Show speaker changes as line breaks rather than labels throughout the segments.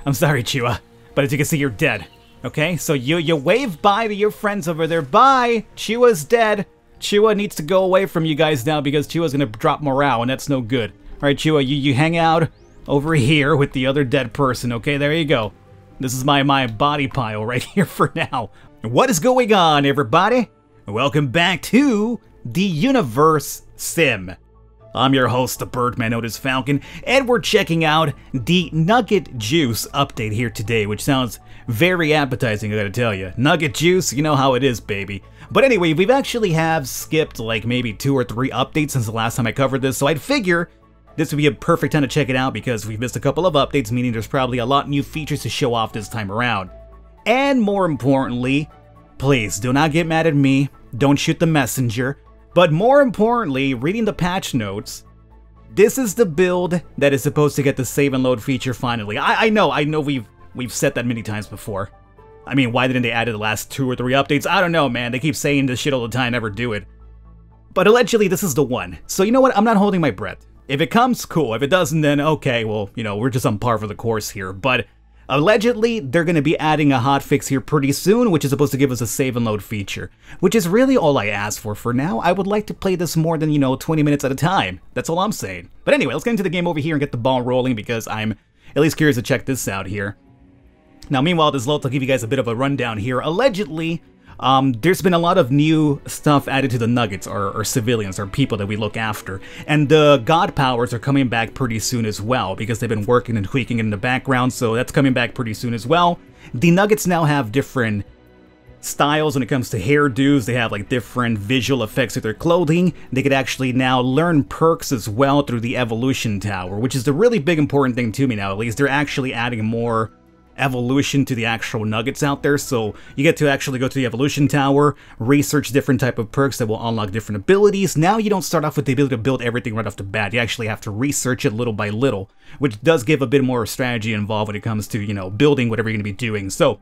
I'm sorry, Chua, but as you can see, you're dead. Okay, so you wave bye to your friends over there. Bye! Chua's dead. Chua needs to go away from you guys now because Chua's gonna drop morale, and that's no good. Alright, Chua, you hang out over here with the other dead person, okay? There you go. This is my body pile right here for now. What is going on, everybody? Welcome back to the Universim. I'm your host, the Birdman known as Falcon, and we're checking out the Nugget Juice update here today, which sounds very appetizing, I gotta tell you. Nugget Juice, you know how it is, baby. But anyway, we've actually have skipped like maybe 2 or 3 updates since the last time I covered this, so I'd figure this would be a perfect time to check it out because we've missed a couple of updates, meaning there's probably a lot new features to show off this time around. And more importantly, please do not get mad at me, don't shoot the messenger. But more importantly, reading the patch notes, this is the build that is supposed to get the save and load feature finally. I know we've said that many times before. I mean, why didn't they add it the last 2 or 3 updates? I don't know, man. They keep saying this shit all the time, never do it. But allegedly, this is the one. So you know what? I'm not holding my breath. If it comes, cool. If it doesn't, then okay, well, you know, we're just on par for the course here. But allegedly, they're going to be adding a hotfix here pretty soon, which is supposed to give us a save and load feature, which is really all I asked for now. I would like to play this more than, 20 minutes at a time. That's all I'm saying. But anyway, let's get into the game over here and get the ball rolling because I'm at least curious to check this out here. Now, meanwhile, this load, I'll give you guys a bit of a rundown here. Allegedly, there's been a lot of new stuff added to the Nuggets, or civilians, or people that we look after. And the God powers are coming back pretty soon as well, because they've been working and tweaking in the background, so that's coming back pretty soon as well. The Nuggets now have different styles when it comes to hairdos. They have like different visual effects of their clothing. They could actually now learn perks as well through the evolution tower, which is the really big important thing to me now. At least they're actually adding more evolution to the actual Nuggets out there, so you get to actually go to the evolution tower, research different type of perks that will unlock different abilities. Now you don't start off with the ability to build everything right off the bat. You actually have to research it little by little, which does give a bit more strategy involved when it comes to, building whatever you're going to be doing. So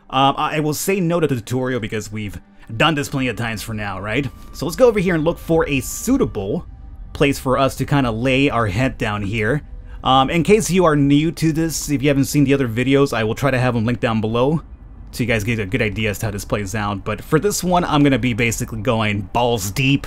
I will say no to the tutorial because we've done this plenty of times for now, right? So let's go over here and look for a suitable place for us to kind of lay our head down here. In case you are new to this, if you haven't seen the other videos, I will try to have them linked down below so you guys get a good idea as to how this plays out. But for this one, I'm going to be basically going balls deep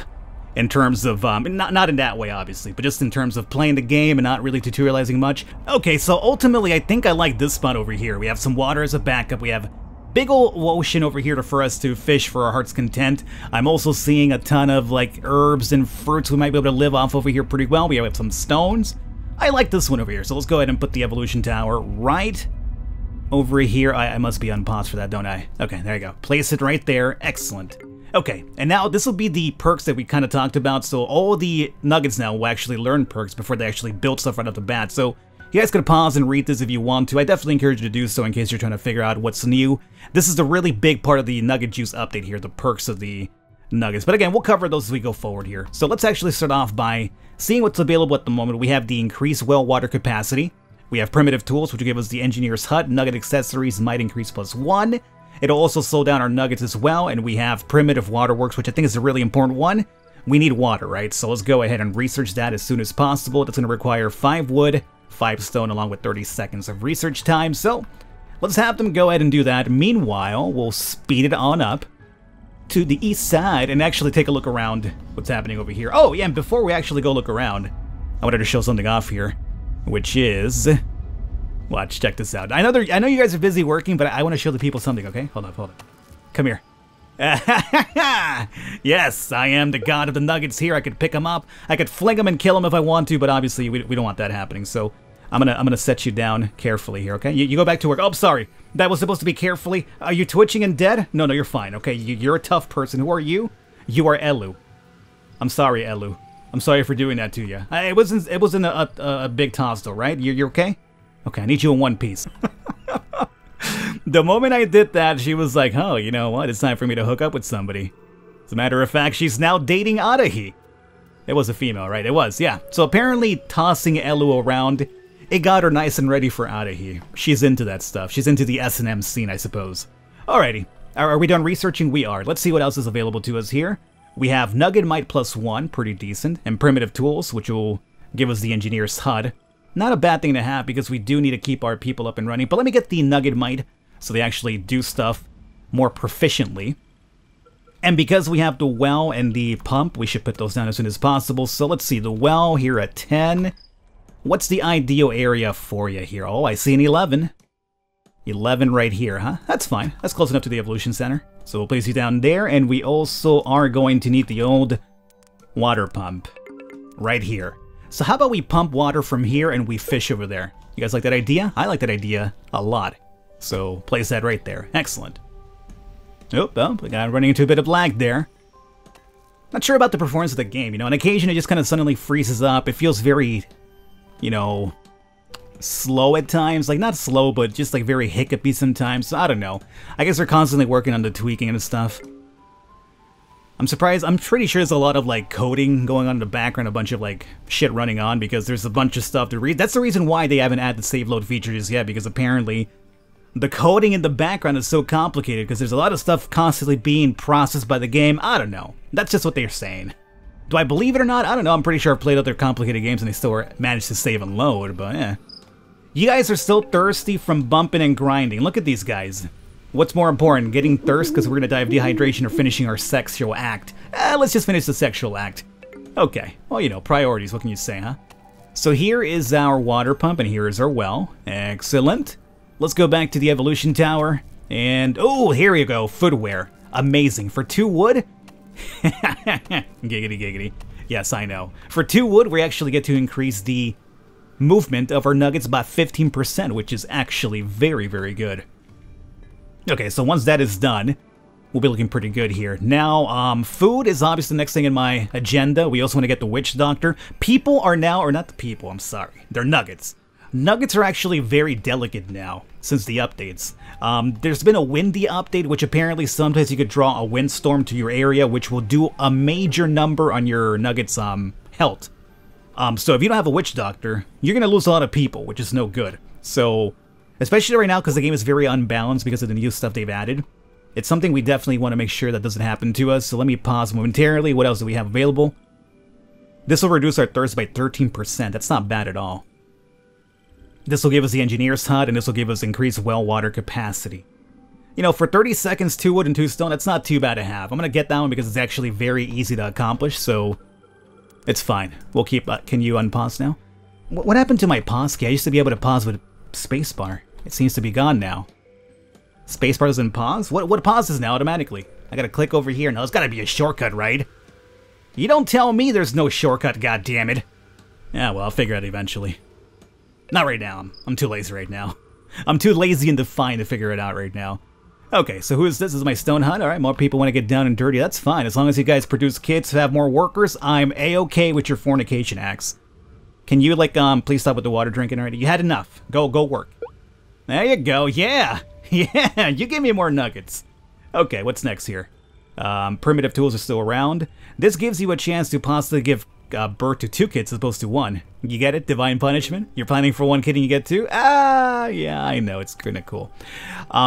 in terms of, not in that way obviously, but just in terms of playing the game and not really tutorializing much. Okay, so ultimately I think I like this spot over here. We have some water as a backup, we have big ol' ocean over here for us to fish for our heart's content. I'm also seeing a ton of like herbs and fruits we might be able to live off over here pretty well. We have some stones. I like this one over here, so let's go ahead and put the evolution tower right over here. I must be on pause for that, don't I? Okay, there you go. Place it right there. Excellent. Okay, and now this will be the perks that we kind of talked about. So all the Nuggets now will actually learn perks before they actually build stuff right off the bat. So you guys can pause and read this if you want to. I definitely encourage you to do so in case you're trying to figure out what's new. This is the really big part of the Nugget Juice update here, the perks of the Nuggets. But again, we'll cover those as we go forward here. So let's actually start off by seeing what's available at the moment. We have the increased well water capacity. We have primitive tools, which will give us the engineer's hut. Nugget accessories might increase +1. It'll also slow down our nuggets as well. And we have primitive waterworks, which I think is a really important one. We need water, right? So let's go ahead and research that as soon as possible. That's going to require 5 wood, 5 stone, along with 30 seconds of research time. So let's have them go ahead and do that. Meanwhile, we'll speed it on up to the east side and actually take a look around what's happening over here. Oh yeah, and before we actually go look around, I wanted to show something off here, which is, watch, check this out. I know you guys are busy working, but I want to show the people something, okay? Hold up. Come here. Yes, I am the god of the Nuggets here. I could pick them up, I could fling them and kill them if I want to, but obviously we don't want that happening, so I'm gonna set you down carefully here, okay? You go back to work. Oh, sorry. That was supposed to be carefully. Are you twitching and dead? No, you're fine, okay? You're a tough person. Who are you? You are Elu. I'm sorry, Elu. I'm sorry for doing that to you. It wasn't a big toss though, right? You're okay? Okay, I need you in one piece. The moment I did that, she was like, oh, you know what? It's time for me to hook up with somebody. As a matter of fact, she's now dating Adahi. It was a female, right? It was, yeah. So apparently tossing Elu around, it got her nice and ready for Adahi. She's into that stuff. She's into the S&M scene, I suppose. Alrighty. Are we done researching? We are. Let's see what else is available to us here. We have Nugget Might +1, pretty decent, and Primitive Tools, which will give us the Engineer's HUD. Not a bad thing to have because we do need to keep our people up and running. But let me get the Nugget Might so they actually do stuff more proficiently. And because we have the well and the pump, we should put those down as soon as possible. So let's see, the well here at 10. What's the ideal area for you here? Oh, I see an 11. 11 right here, huh? That's fine. That's close enough to the Evolution Center. So we'll place you down there, and we also are going to need the old water pump right here. So how about we pump water from here and we fish over there? You guys like that idea? I like that idea a lot. So place that right there. Excellent. Oh, we got running into a bit of lag there. Not sure about the performance of the game, you know. On occasion it just kind of suddenly freezes up. It feels very, you know, slow at times. Like, not slow, but just like very hiccupy sometimes. So I don't know. I guess they're constantly working on the tweaking and stuff. I'm surprised. I'm pretty sure there's a lot of like coding going on in the background, a bunch of like shit running on because there's a bunch of stuff to read. That's the reason why they haven't added the save load feature just yet, because apparently the coding in the background is so complicated because there's a lot of stuff constantly being processed by the game. I don't know. That's just what they're saying. Do I believe it or not? I don't know. I'm pretty sure I've played other complicated games and they still managed to save and load, but yeah. You guys are still thirsty from bumping and grinding. Look at these guys. What's more important, getting thirst because we're going to die of dehydration or finishing our sexual act? Let's just finish the sexual act. Okay, well, you know, priorities, what can you say, huh? So here is our water pump and here is our well. Excellent. Let's go back to the evolution tower. And, oh, here we go, footwear. Amazing. For 2 wood? Giggity, giggity. Yes, I know. For 2 wood, we actually get to increase the movement of our nuggets by 15%, which is actually very, very good. Okay, so once that is done, we'll be looking pretty good here. Now, food is obviously the next thing in my agenda. We also want to get the witch doctor. People are now, or not the people, I'm sorry. They're nuggets. Nuggets are actually very delicate now, since the updates. There's been a windy update, which apparently sometimes you could draw a windstorm to your area, which will do a major number on your nuggets' health. So if you don't have a witch doctor, you're going to lose a lot of people, which is no good. So, especially right now because the game is very unbalanced because of the new stuff they've added. It's something we definitely want to make sure that doesn't happen to us. So let me pause momentarily. What else do we have available? This will reduce our thirst by 13%. That's not bad at all. This will give us the engineer's hut, and this will give us increased well water capacity. You know, for 30 seconds, 2 wood and 2 stone, that's not too bad to have. I'm going to get that one because it's actually very easy to accomplish, so it's fine. We'll keep... can you unpause now? What happened to my pause key? I used to be able to pause with spacebar. It seems to be gone now. Spacebar doesn't pause? What pauses now automatically? I gotta click over here. Now, there's gotta be a shortcut, right? You don't tell me there's no shortcut, goddammit. Yeah, well, I'll figure it out eventually. Not right now. I'm too lazy right now. I'm too lazy and defiant to figure it out right now. Okay, so who is this? This is my stone hut. Alright, more people want to get down and dirty. That's fine. As long as you guys produce kids, have more workers, I'm A-okay with your fornication acts. Can you, like, please stop with the water drinking already? You had enough. Go work. There you go. Yeah. Yeah, you give me more nuggets. Okay, what's next here? Primitive tools are still around. This gives you a chance to possibly give birth to 2 kids as opposed to 1. You get it? Divine punishment? You're planning for 1 kid and you get 2? Ah, yeah, I know. It's kind of cool.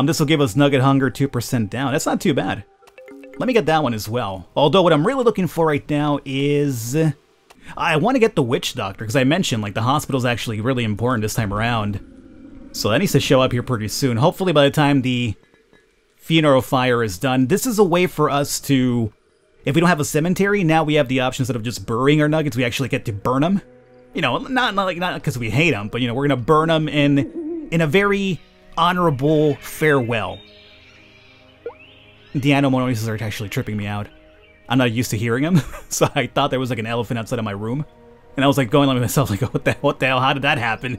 This will give us nugget hunger 2% down. That's not too bad. Let me get that one as well. Although what I'm really looking for right now is... I want to get the witch doctor, because I mentioned, like, the hospital's actually really important this time around. So that needs to show up here pretty soon. Hopefully by the time the funeral fire is done. This is a way for us to... If we don't have a cemetery, now we have the option instead of just burying our nuggets, we actually get to burn them. You know, not because we hate them, but, you know, we're going to burn them in a very honorable farewell. The animal noises are actually tripping me out. I'm not used to hearing them, so I thought there was like an elephant outside of my room. And I was like going on with myself, like, what the hell, how did that happen?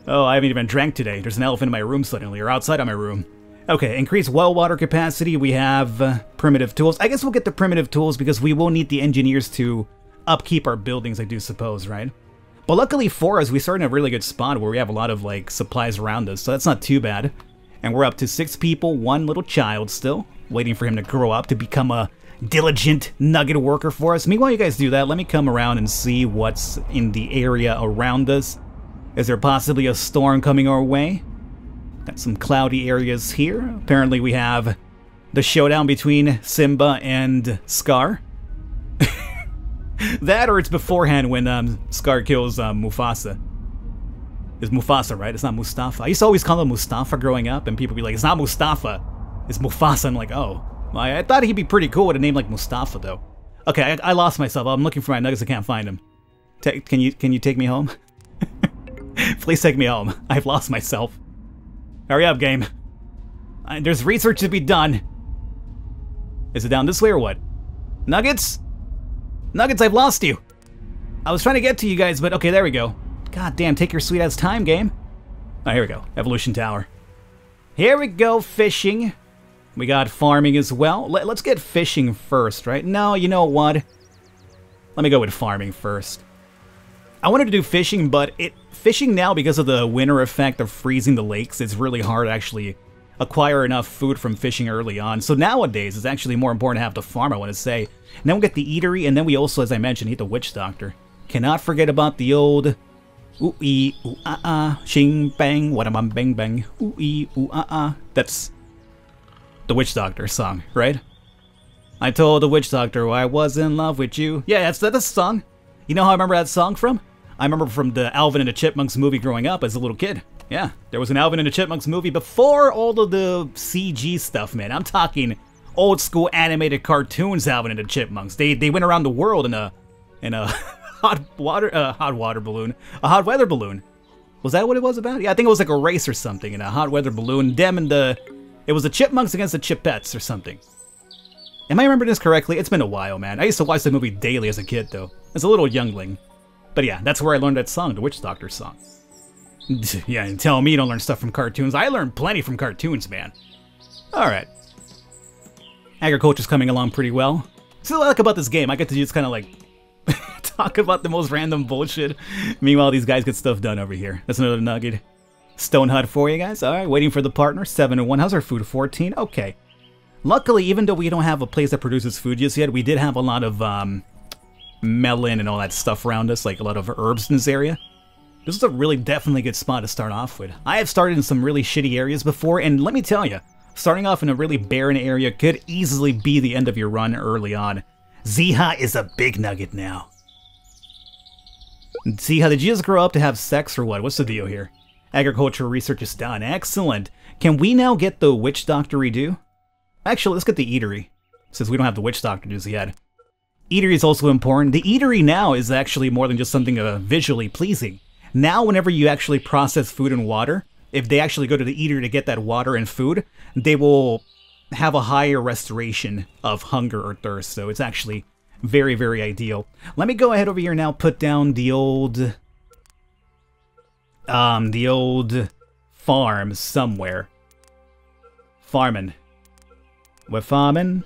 Oh, I haven't even drank today. There's an elephant in my room suddenly, or outside of my room. Okay, increased well water capacity. We have primitive tools. I guess we'll get the primitive tools because we will need the engineers to upkeep our buildings, I do suppose, right? But luckily for us, we started in a really good spot where we have a lot of, like, supplies around us, so that's not too bad. And we're up to 6 people, 1 little child still, waiting for him to grow up to become a diligent nugget worker for us. Meanwhile, you guys do that. Let me come around and see what's in the area around us. Is there possibly a storm coming our way? Got some cloudy areas here. Apparently we have the showdown between Simba and Scar. That or it's beforehand when Scar kills Mufasa. It's Mufasa, right? It's not Mustafa. I used to always call him Mustafa growing up, and people would be like, it's not Mustafa. It's Mufasa. I'm like, oh. Well, I thought he'd be pretty cool with a name like Mustafa, though. Okay, I lost myself. I'm looking for my nuggets. I can't find them. Can you take me home? Please take me home. I've lost myself. Hurry up, game. There's research to be done. Is it down this way or what? Nuggets? Nuggets, I've lost you. I was trying to get to you guys, but okay, there we go. God damn, take your sweet ass time, game. Oh, here we go. Evolution Tower. Here we go, fishing. We got farming as well. Let's get fishing first, right? No, you know what? Let me go with farming first. I wanted to do fishing, but fishing now, because of the winter effect of freezing the lakes, it's really hard to actually acquire enough food from fishing early on. So nowadays, it's actually more important to have the farm, I want to say. And then we'll get the eatery, and then we also, as I mentioned, need the witch doctor. Cannot forget about the old ooh-ee, ooh-ah-ah, shing-bang, what-a-bum, bang-bang, ooh-ee, ooh-ah-ah. That's the witch doctor song, right? I told the witch doctor I was in love with you. Yeah, that's the song. You know how I remember that song from? I remember from the Alvin and the Chipmunks movie growing up as a little kid. Yeah, there was an Alvin and the Chipmunks movie before all of the CG stuff, man. I'm talking old school animated cartoons, Alvin and the Chipmunks. They went around the world in a hot weather balloon. Was that what it was about? Yeah, I think it was like a race or something in a hot weather balloon. It was the Chipmunks against the Chipettes or something. Am I remembering this correctly? It's been a while, man. I used to watch the movie daily as a kid, though. As a little youngling. But yeah, that's where I learned that song, the Witch Doctor song. Yeah, and tell me you don't learn stuff from cartoons. I learned plenty from cartoons, man. Alright. Agriculture's coming along pretty well. So what I like about this game, I get to just kind of like talk about the most random bullshit. Meanwhile, these guys get stuff done over here. That's another nugget. Stone hut for you guys. Alright, waiting for the partner. 7-1. How's our food? 14? Okay. Luckily, even though we don't have a place that produces food just yet, we did have a lot of melon and all that stuff around us, like a lot of herbs in this area. This is a really definitely good spot to start off with. I have started in some really shitty areas before, and let me tell you, starting off in a really barren area could easily be the end of your run early on. Ziha is a big nugget now. Ziha, did you just grow up to have sex or what? What's the deal here? Agricultural research is done. Excellent. Can we now get the witch doctor redo? Actually, let's get the eatery, since we don't have the witch doctor just yet. Eatery is also important. The eatery now is actually more than just something visually pleasing. Now, whenever you actually process food and water, if they actually go to the eatery to get that water and food, they will have a higher restoration of hunger or thirst. So it's actually very, very ideal. Let me go ahead over here now, put down the old farm somewhere. Farming. We're farming.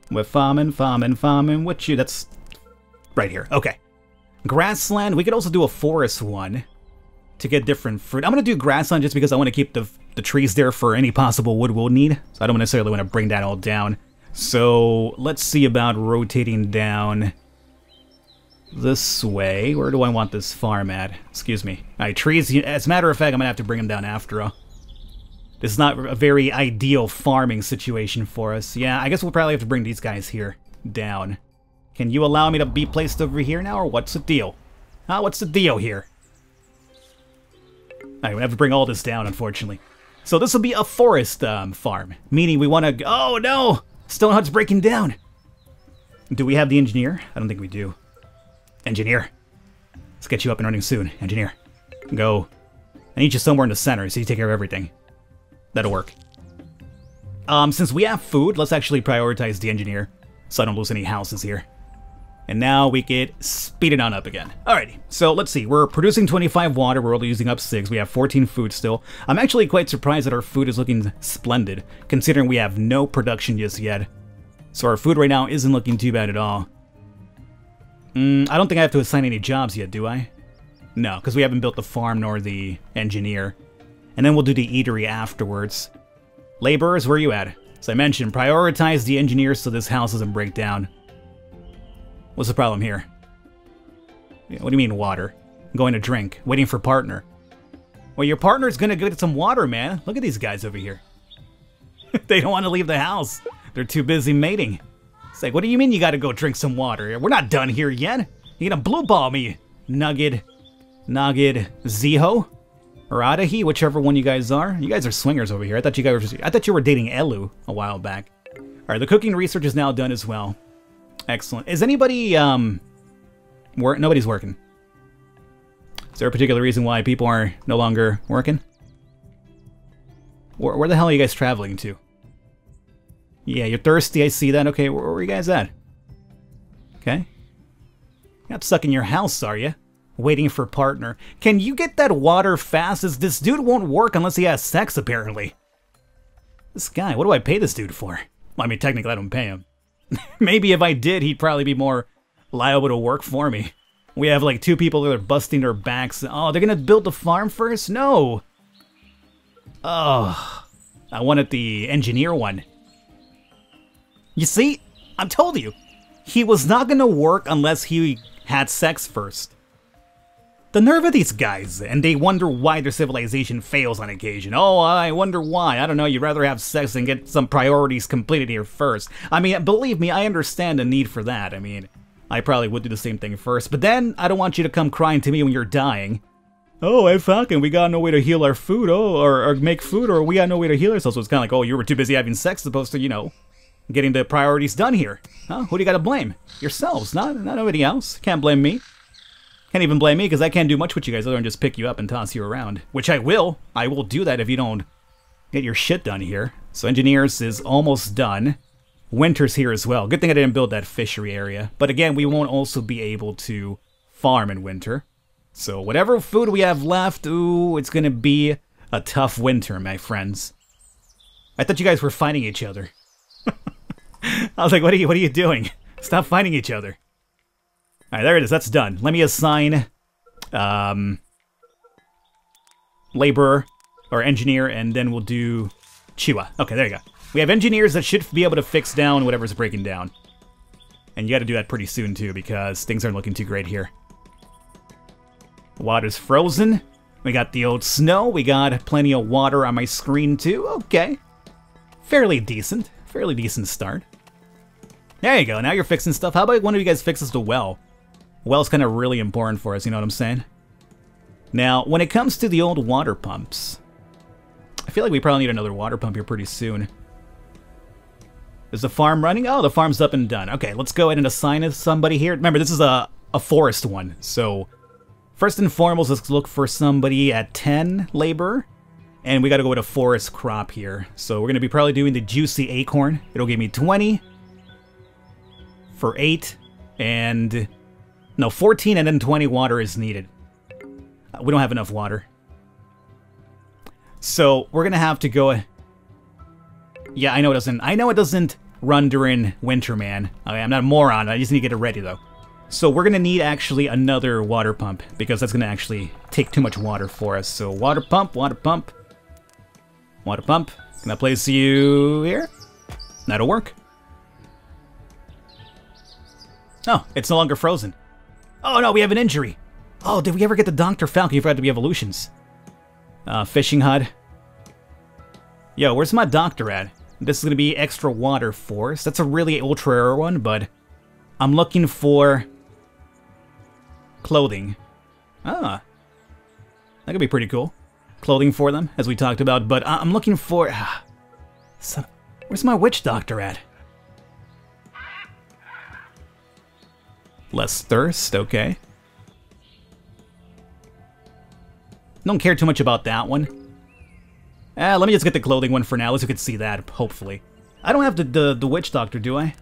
We're farming. What you? That's right here. Okay. Grassland. We could also do a forest one to get different fruit. I'm going to do grassland just because I want to keep the trees there for any possible wood we'll need. So I don't necessarily want to bring that all down. So let's see about rotating down this way. Where do I want this farm at? Excuse me. Alright, trees. As a matter of fact, I'm going to have to bring them down after all. This is not a very ideal farming situation for us. Yeah, I guess we'll probably have to bring these guys here down. Can you allow me to be placed over here now, or what's the deal? What's the deal here? Alright, we have to bring all this down, unfortunately. So this will be a forest farm, meaning we want to... Oh, no! Stone hut's breaking down! Do we have the engineer? I don't think we do. Engineer. Let's get you up and running soon, engineer. Go. I need you somewhere in the center so you take care of everything. That'll work. Since we have food, let's actually prioritize the engineer, so I don't lose any houses here. And now we could speed it on up again. Alrighty, so let's see. We're producing 25 water, we're only using up 6. We have 14 food still. I'm actually quite surprised that our food is looking splendid, considering we have no production just yet. So our food right now isn't looking too bad at all. I don't think I have to assign any jobs yet, do I? No, because we haven't built the farm nor the engineer. And then we'll do the eatery afterwards. Laborers, where are you at? As I mentioned, prioritize the engineers so this house doesn't break down. What's the problem here? What do you mean, water? I'm going to drink. Waiting for partner. Well, your partner's gonna get some water, man. Look at these guys over here. They don't want to leave the house. They're too busy mating. It's like, what do you mean you gotta go drink some water? We're not done here yet. You're gonna blue ball me, Nugget Ziho? or Adahi, whichever one you guys are. You guys are swingers over here. I thought you were dating Elu a while back. All right, the cooking research is now done as well. Excellent. Is anybody nobody's working? Is there a particular reason why people are no longer working? Where the hell are you guys traveling to? Yeah, you're thirsty, I see that. Okay, where are you guys at? Okay. You're not stuck in your house, are you? Waiting for a partner. Can you get that water fast? This dude won't work unless he has sex, apparently. This guy, what do I pay this dude for? Well, I mean, technically I don't pay him. Maybe if I did, he'd probably be more liable to work for me. We have like 2 people that are busting their backs. Oh, they're gonna build the farm first? No! Oh, I wanted the engineer one. You see, I told you, he was not gonna work unless he had sex first. The nerve of these guys, and they wonder why their civilization fails on occasion. Oh, I wonder why. I don't know, you'd rather have sex and get some priorities completed here first. I mean, believe me, I understand the need for that. I mean, I probably would do the same thing first, but then I don't want you to come crying to me when you're dying. Oh, hey Falcon, we got no way to heal our food, or make food, or we got no way to heal ourselves. So it's kind of like, oh, you were too busy having sex, opposed to, you know, getting the priorities done here. Huh? Who do you got to blame? Yourselves, not nobody else. Can't blame me. Can't even blame me, because I can't do much with you guys other than just pick you up and toss you around. Which I will. I will do that if you don't get your shit done here. So engineers is almost done. Winter's here as well. Good thing I didn't build that fishery area. But again, we won't also be able to farm in winter. So whatever food we have left, ooh, it's gonna be a tough winter, my friends. I thought you guys were fighting each other. I was like, what are you doing? Stop fighting each other. Alright, there it is. That's done. Let me assign laborer or engineer, and then we'll do Chiwa. Okay, there you go. We have engineers that should be able to fix down whatever's breaking down. And you gotta do that pretty soon, too, because things aren't looking too great here. Water's frozen. We got the old snow. We got plenty of water on my screen, too. Okay. Fairly decent. Fairly decent start. There you go. Now you're fixing stuff. How about one of you guys fixes the well? Well's kind of really important for us, you know what I'm saying? Now, when it comes to the old water pumps, I feel like we probably need another water pump here pretty soon. Is the farm running? Oh, the farm's up and done. Okay, let's go ahead and assign somebody here. Remember, this is a forest one, so first and foremost, let's look for somebody at 10 labor. And we gotta go with a forest crop here. So we're gonna be probably doing the juicy acorn. It'll give me 20 for 8 and no, 14 and then 20 water is needed. We don't have enough water. So we're gonna have to go. Yeah, I know it doesn't run during winter, man. Okay, I'm not a moron. I just need to get it ready though. So we're gonna need actually another water pump because that's gonna actually take too much water for us. So water pump, water pump, water pump. Can I place you here? That'll work. Oh, it's no longer frozen. Oh no, we have an injury. Oh, did we ever get the Dr. Falcon? You forgot to be evolutions. Fishing hut. Yo, where's my doctor at? This is gonna be extra water force. That's a really ultra rare one, but I'm looking for clothing. Ah, that could be pretty cool. Clothing for them, as we talked about, but I'm looking for... where's my witch doctor at? Less thirst, okay. Don't care too much about that one. Let me just get the clothing one for now, at least we could see that, hopefully. I don't have the witch doctor, do I?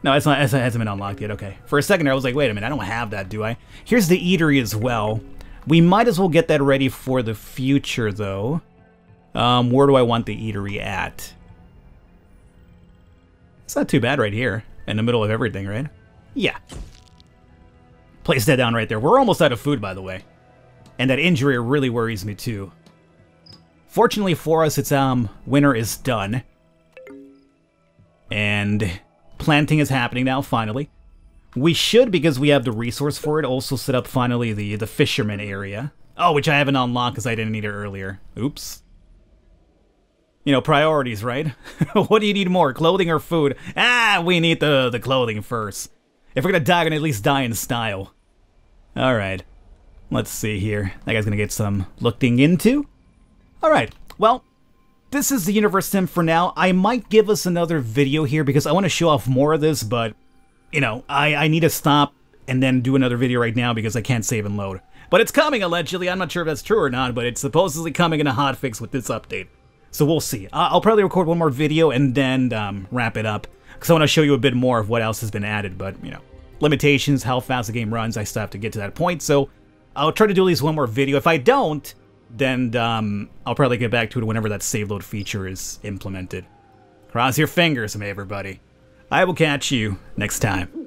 No, it hasn't been unlocked yet, okay. For a second I was like, wait a minute, I don't have that, do I? Here's the eatery as well. We might as well get that ready for the future, though. Where do I want the eatery at? It's not too bad right here. In the middle of everything, right? Yeah. Place that down right there. We're almost out of food, by the way. And that injury really worries me, too. Fortunately for us, it's, winter is done. And planting is happening now, finally. We should, because we have the resource for it, also set up, finally, the fisherman area. Oh, which I haven't unlocked because I didn't need it earlier. Oops. You know, priorities, right? What do you need more, clothing or food? Ah, we need the clothing first. If we're gonna die, we're gonna at least die in style. Alright. Let's see here. That guy's gonna get some looking into. Alright, well, this is the Universim for now. I might give us another video here because I want to show off more of this, but, you know, I need to stop and then do another video right now because I can't save and load. But it's coming, allegedly. I'm not sure if that's true or not, but it's supposedly coming in a hotfix with this update. So we'll see. I'll probably record one more video and then wrap it up because I want to show you a bit more of what else has been added, but, you know, limitations, how fast the game runs, I still have to get to that point, so I'll try to do at least one more video. If I don't, then I'll probably get back to it whenever that save load feature is implemented. Cross your fingers, everybody. I will catch you next time.